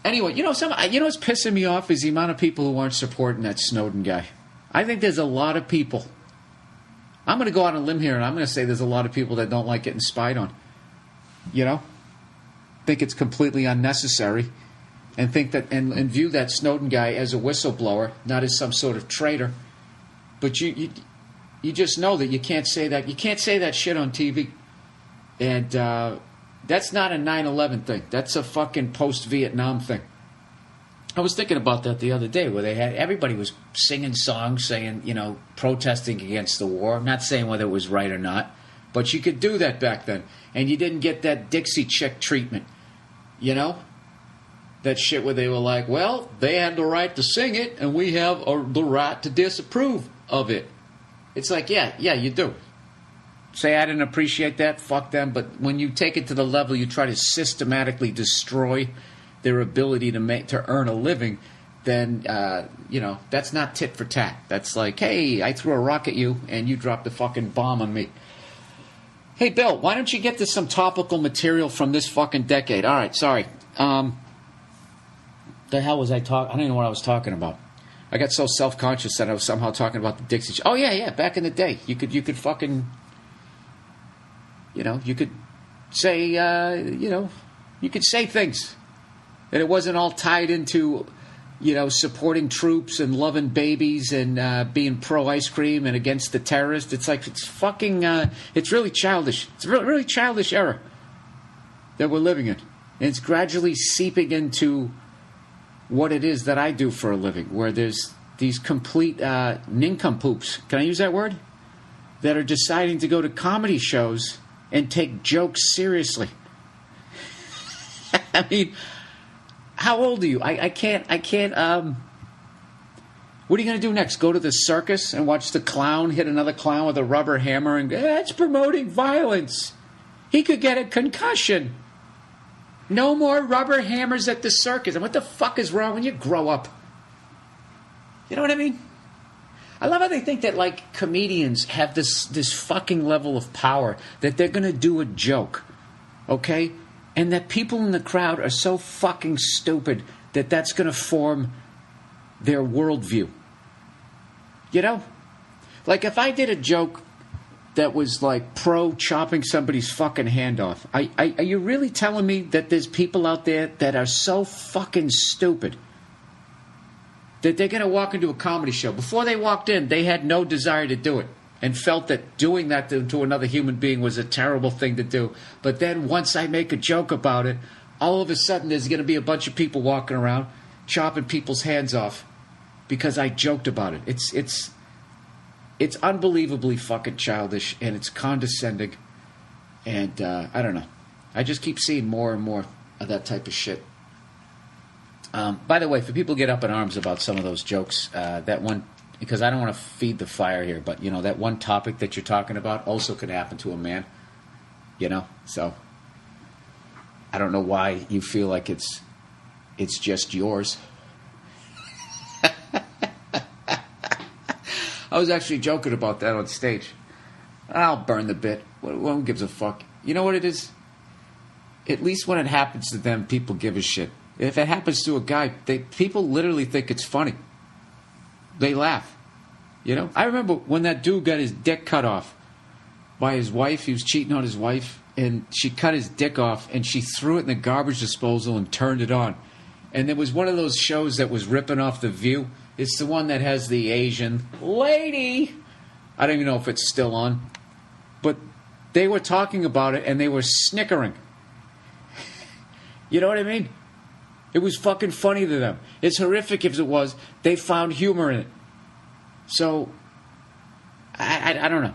Anyway, you know what's pissing me off is the amount of people who aren't supporting that Snowden guy. I think there's a lot of people. I'm going to go out on a limb here, and I'm going to say there's a lot of people that don't like getting spied on. You know? Think it's completely unnecessary, and think that and view that Snowden guy as a whistleblower, not as some sort of traitor. But you just know that you can't say that. You can't say that shit on TV. And that's not a 9/11 thing. That's a fucking post-Vietnam thing. I was thinking about that the other day, where everybody was singing songs, saying, protesting against the war. I'm not saying whether it was right or not, but you could do that back then, and you didn't get that Dixie chick treatment. That shit where they were like, well, they had the right to sing it, and we have the right to disapprove of it. It's like, yeah, you do. Say I didn't appreciate that, fuck them. But when you take it to the level you try to systematically destroy their ability to earn a living, then, that's not tit for tat. That's like, hey, I threw a rock at you, and you dropped a fucking bomb on me. Hey, Bill, why don't you get to some topical material from this fucking decade? All right, sorry. The hell was I talking? I don't even know what I was talking about. I got so self-conscious that I was somehow talking about the Dixie. Oh, yeah, back in the day. You could fucking... you could say, you could say things. And it wasn't all tied into, supporting troops and loving babies and being pro-ice cream and against the terrorists. It's like, it's fucking, it's really childish. It's a really childish era that we're living in. And it's gradually seeping into what it is that I do for a living, where there's these complete nincompoops, can I use that word? That are deciding to go to comedy shows and take jokes seriously. I mean, how old are you? I can't, what are you going to do next? Go to the circus and watch the clown hit another clown with a rubber hammer and go, that's promoting violence. He could get a concussion. No more rubber hammers at the circus. And what the fuck is wrong when you grow up? You know what I mean? I love how they think that, like, comedians have this fucking level of power that they're going to do a joke, okay? And that people in the crowd are so fucking stupid that that's going to form their worldview. Like, if I did a joke that was, like, pro-chopping somebody's fucking hand off, are you really telling me that there's people out there that are so fucking stupid that they're going to walk into a comedy show? Before they walked in, they had no desire to do it and felt that doing that to another human being was a terrible thing to do. But then once I make a joke about it, all of a sudden there's going to be a bunch of people walking around chopping people's hands off because I joked about it. It's unbelievably fucking childish, and it's condescending, and I don't know. I just keep seeing more and more of that type of shit. By the way, for people who get up in arms about some of those jokes, that one, because I don't want to feed the fire here, but, that one topic that you're talking about also could happen to a man, so I don't know why you feel like it's just yours. I was actually joking about that on stage. I'll burn the bit. One gives a fuck. You know what it is? At least when it happens to them, people give a shit. If it happens to a guy, people literally think it's funny. They laugh. I remember when that dude got his dick cut off by his wife. He was cheating on his wife, and she cut his dick off, and she threw it in the garbage disposal and turned it on. And there was one of those shows that was ripping off The View. It's the one that has the Asian lady. I don't even know if it's still on. But they were talking about it, and they were snickering. You know what I mean? It was fucking funny to them. As horrific as it was, they found humor in it. So, I don't know.